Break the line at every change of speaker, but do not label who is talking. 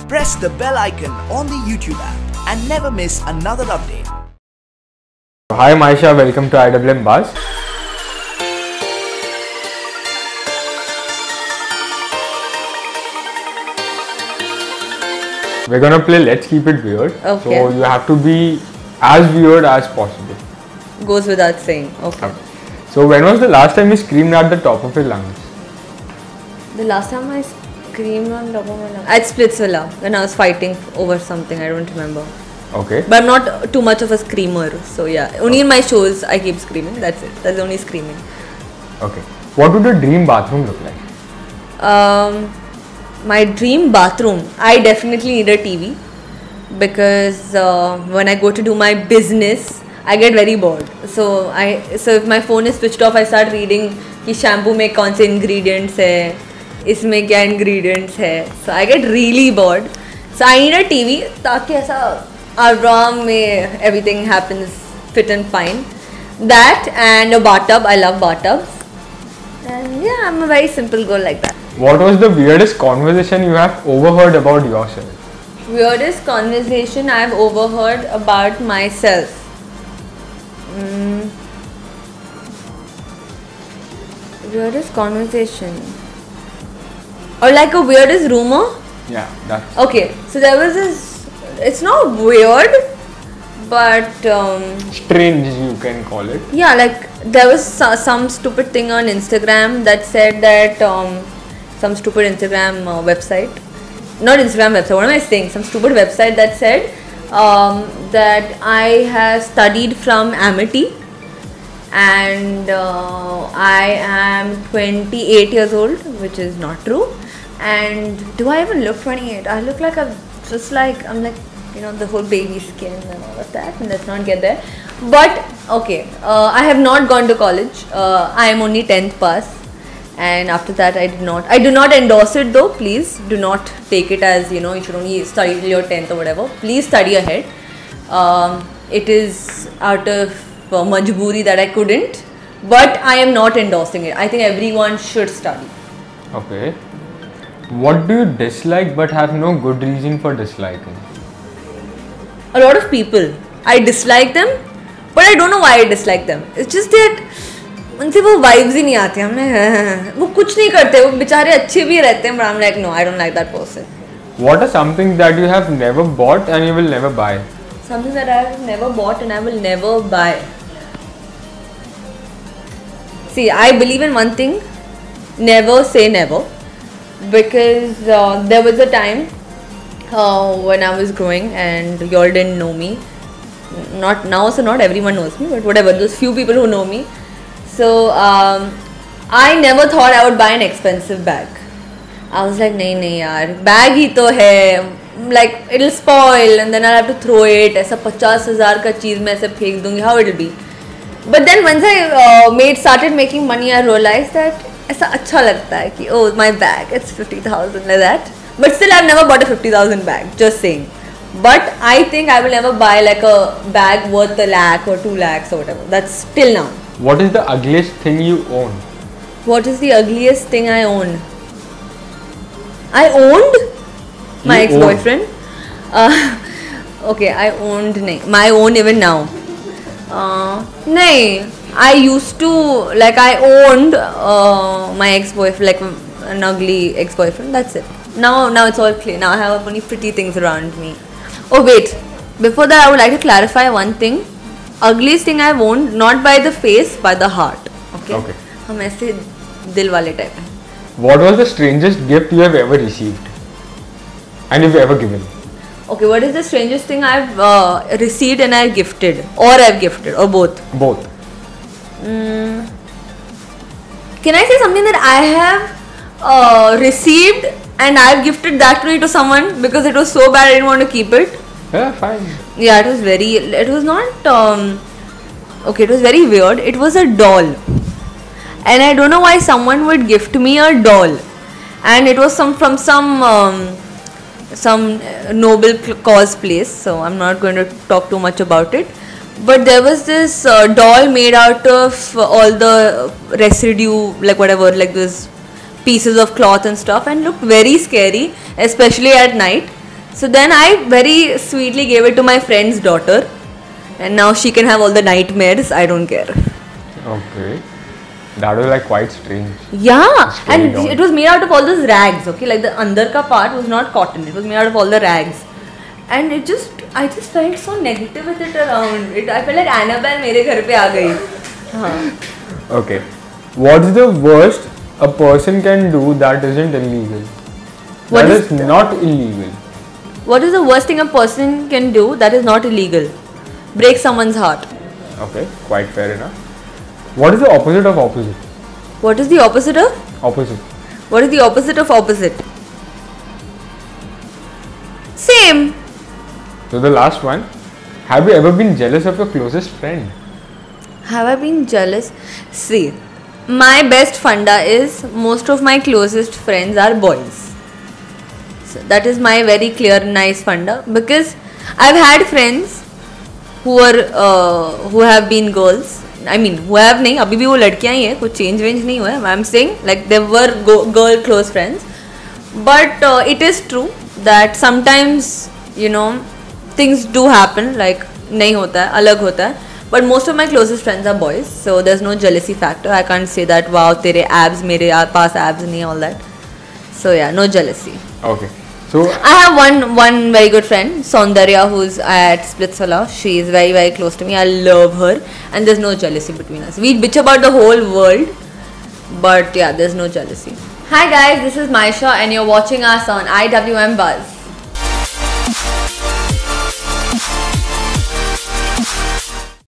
Press the bell icon on the YouTube app and never miss another update.
Hi Maisha, welcome to IWM Buzz. We're gonna play Let's Keep It Weird.
Okay.
So you have to be as weird as possible.
Goes without saying. Okay.
So when was the last time you screamed at the top of your lungs?
The last time I screamed on top of my lungs at Splitsvilla when I was fighting over something. I don't remember.
Okay.
But I'm not too much of a screamer. So yeah, only in my shows I keep screaming. That's it. That's the only screaming.
Okay. What would a dream bathroom look like?
My dream bathroom, I definitely need a TV because when I go to do my business, I get very bored. So if my phone is switched off, I start reading कि shampoo में कौन से ingredients है, इसमें क्या ingredients है. So I get really bored. So I need a TV ताकि ऐसा आराम में everything happens fit and fine. That and a bathtub. I love bathtubs. And yeah, I'm a very simple girl like that.
What was the weirdest conversation you have overheard about yourself?
Weirdest conversation I've overheard about myself. Weirdest conversation. Or like a weirdest rumor?
Yeah, that's...
Okay, so there was this, it's not weird, but
strange, you can call it.
yeah, like there was some stupid thing on Instagram that said that some stupid Instagram website, not Instagram website, what am I saying? Some stupid website that said that I have studied from Amity and I am 28 years old, which is not true. And do I even look 28? I look like I'm like, you know, the whole baby skin and all of that, and let's not get there. But okay, I have not gone to college. I am only 10th pass. And after that I do not endorse it though. Please do not take it as, you know, you should only study till your 10th or whatever. Please study ahead. It is out of majboori that I couldn't, but I am not endorsing it. I think everyone should study.
Okay. What do you dislike but have no good reason for disliking?
A lot of people. I dislike them, but I don't know why I dislike them. It's just that उनसे वो vibes ही नहीं आती हमें. वो कुछ नहीं करते, वो बेचारे अच्छे भी रहते हैं, but I'm like, no, I don't like that person.
What are something that you have never bought and you will never buy?
Something that I have never bought and I will never buy. See, I believe in one thing: never say never, because there was a time when I was growing and you all didn't know me. Not now, so not everyone knows me, but whatever. Those few people who know me. So I never thought I would buy an expensive bag. I was like, nahi yaar, bag hi to hai, like it'll spoil and then I'll have to throw it. ऐसा 50,000 का चीज मैं ऐसे फेंक दूँगी, how it'll be. But then once I started making money, I realized that ऐसा अच्छा लगता है कि oh my bag, it's 50,000 like that. But still I've never bought a 50,000 bag, just saying. But I think I will never buy like a bag worth a lakh or 2 lakhs or whatever. That's till now.
What is the ugliest thing you own?
What is the ugliest thing I own? I owned my ex-boyfriend. Okay, I owned my own even now. Nahin, I used to, like I owned my ex-boyfriend, like an ugly ex-boyfriend. That's it. Now it's all clear. Now I have only pretty things around me. Oh wait, before that I would like to clarify one thing. Ugliest thing I've owned, not by the face, by the heart. Okay.
Okay.
हम ऐसे दिल वाले type हैं.
What was the strangest gift you have ever received? And you've ever given?
Okay, what is the strangest thing I've received and I've gifted? Or I've gifted, or both?
Both.
Can I say something that I have received and I've gifted that to someone because it was so bad I didn't want to keep it?
Yeah, fine.
Yeah, it was not, okay, it was very weird. It was a doll. And I don't know why someone would gift me a doll. And it was from some noble cause place. So I'm not going to talk too much about it. But there was this doll made out of all the residue, like whatever, like this pieces of cloth and stuff, and looked very scary, especially at night. So then I very sweetly gave it to my friend's daughter, and now she can have all the nightmares. I don't care.
Okay. That was like quite strange.
Yeah,
Scary
and
doll.
it was made out of all those rags. Okay, like the under ka part was not cotton. It was made out of all the rags, and I just felt so negative with it around. I felt like Annabelle मेरे घर पे आ गई. हाँ.
Okay. What's the worst a person can do that isn't illegal?
What
That
is
is not illegal.
What is the worst thing a person can do that is not illegal? Break someone's heart.
Okay, quite fair enough. What is the opposite of opposite?
What is the opposite of?
Opposite.
What is the opposite of opposite? Same.
So the last one. Have you ever been jealous of your closest friend?
Have I been jealous? See, my best funda is most of my closest friends are boys. So that is my very clear, nice funda, because I've had friends who have been girls. I mean, who have नहीं, अभी भी वो लड़कियां ही है, कुछ change नहीं हुआ है. I'm saying like there were girl close friends, but it is true that sometimes things do happen, like नहीं होता है, अलग होता है. But most of my closest friends are boys, so there's no jealousy factor. I can't say that wow तेरे abs मेरे पास abs नहीं, all that. So yeah, no jealousy.
Okay. So
I have one very good friend, Saundarya, who's at Splitsvilla. She is very, very close to me. I love her, and there's no jealousy between us. We bitch about the whole world, but yeah, there's no jealousy. Hi guys, this is Maisha, and you're watching us on IWM Buzz.